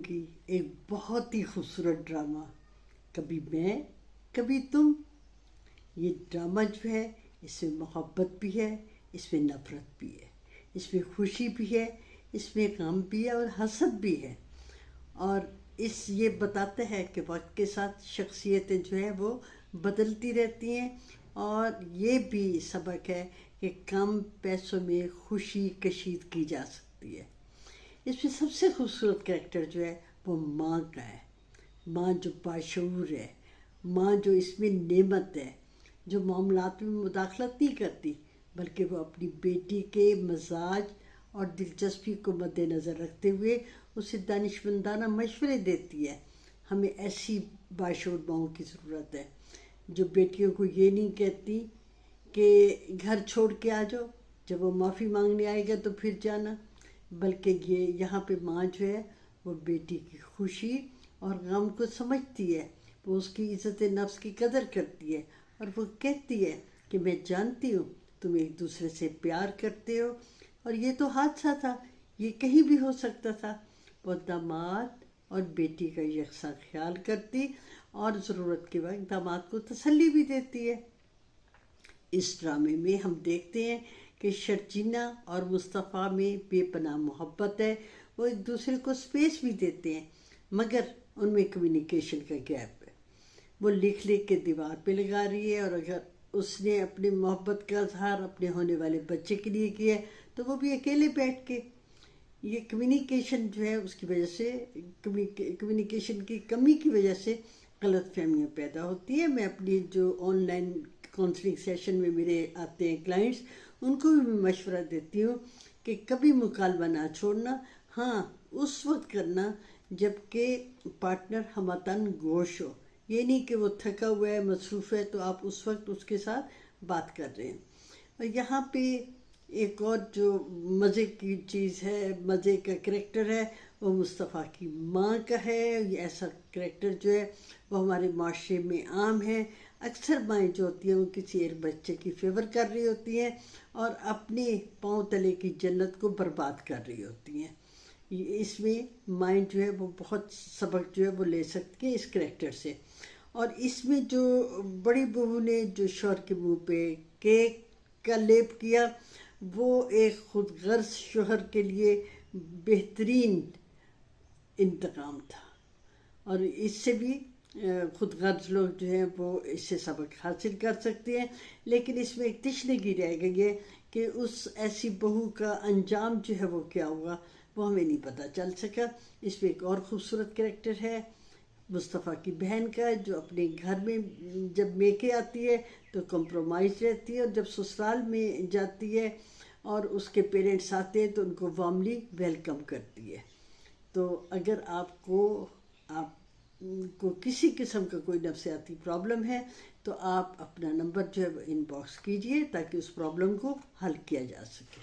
की एक बहुत ही खूबसूरत ड्रामा कभी मैं कभी तुम। ये ड्रामा जो है इसमें मोहब्बत भी है, इसमें नफ़रत भी है, इसमें खुशी भी है, इसमें गम भी है और हसद भी है। और ये बताते हैं कि वक्त के साथ शख्सियतें जो है वो बदलती रहती हैं। और ये भी सबक है कि कम पैसों में खुशी कशीद की जा सकती है। इसमें सबसे खूबसूरत कैरेक्टर जो है वो माँ का है। माँ जो बाशऊर है, माँ जो इसमें नेमत है, जो मामलात में मुदाखलत नहीं करती बल्कि वो अपनी बेटी के मजाज और दिलचस्पी को मद्देनज़र रखते हुए उसे दानिशमंदाना मशवरे देती है। हमें ऐसी बाशऊर माओं की ज़रूरत है जो बेटियों को ये नहीं कहती कि घर छोड़ के आ जाओ, जब वो माफ़ी मांगने आएगा तो फिर जाना, बल्कि ये यहाँ पे माँ जो है वो बेटी की खुशी और गम को समझती है। वो उसकी इज़्ज़त नफ्स की कदर करती है और वो कहती है कि मैं जानती हूँ तुम एक दूसरे से प्यार करते हो और ये तो हादसा था, ये कहीं भी हो सकता था। वो दामाद और बेटी का यकसा ख्याल करती और ज़रूरत के वक्त दामाद को तसल्ली भी देती है। इस ड्रामे में हम देखते हैं कि शर्जीना और मुस्तफ़ा में बेपनाह मोहब्बत है। वो एक दूसरे को स्पेस भी देते हैं मगर उनमें कम्युनिकेशन का गैप है। वो लिख लिख के दीवार पे लगा रही है और अगर उसने अपनी मोहब्बत का इजहार अपने होने वाले बच्चे के लिए किया है तो वो भी अकेले बैठ के। ये कम्युनिकेशन जो है उसकी वजह से, कम्युनिकेशन की कमी की वजह से गलत फहमियाँ पैदा होती है। मैं अपनी जो ऑनलाइन काउंसलिंग सेशन में मेरे आते हैं क्लाइंट्स, उनको भी मैं मशवरा देती हूँ कि कभी मुकालमा ना छोड़ना। हाँ, उस वक्त करना जबकि पार्टनर हमतन गोश हो। ये नहीं कि वो थका हुआ है, मसरूफ़ है, तो आप उस वक्त उसके साथ बात कर रहे हैं। और यहाँ पे एक और जो मज़े की चीज़ है, मज़े का करैक्टर है, वो मुस्तफ़ा की माँ का है। ये ऐसा करैक्टर जो है वो हमारे माशरे में आम है। अक्सर माएँ जो होती हैं वो किसी एक बच्चे की फेवर कर रही होती हैं और अपने पाँव तले की जन्नत को बर्बाद कर रही होती हैं। इसमें माएँ जो है वो बहुत सबक जो है वो ले सकती है इस करैक्टर से। और इसमें जो बड़ी बहू ने जो शौहर के मुंह पे केक का लेप किया, वो एक खुदगर्ज शौहर के लिए बेहतरीन इंतकाम था। और इससे भी खुदगर्ज लोग जो हैं वो इससे सबक हासिल कर सकते हैं। लेकिन इसमें एक तिश्नगी रह गई है कि उस ऐसी बहू का अंजाम जो है वो क्या हुआ वो हमें नहीं पता चल सका। इसमें एक और ख़ूबसूरत करैक्टर है मुस्तफ़ा की बहन का, जो अपने घर में जब मेके आती है तो कंप्रोमाइज़ रहती है और जब ससुराल में जाती है और उसके पेरेंट्स आते हैं तो उनको वार्मली वेलकम करती है। तो अगर आपको किसी किस्म का कोई नफ्सियाती प्रॉब्लम है तो आप अपना नंबर जो है वो इनबॉक्स कीजिए ताकि उस प्रॉब्लम को हल किया जा सके।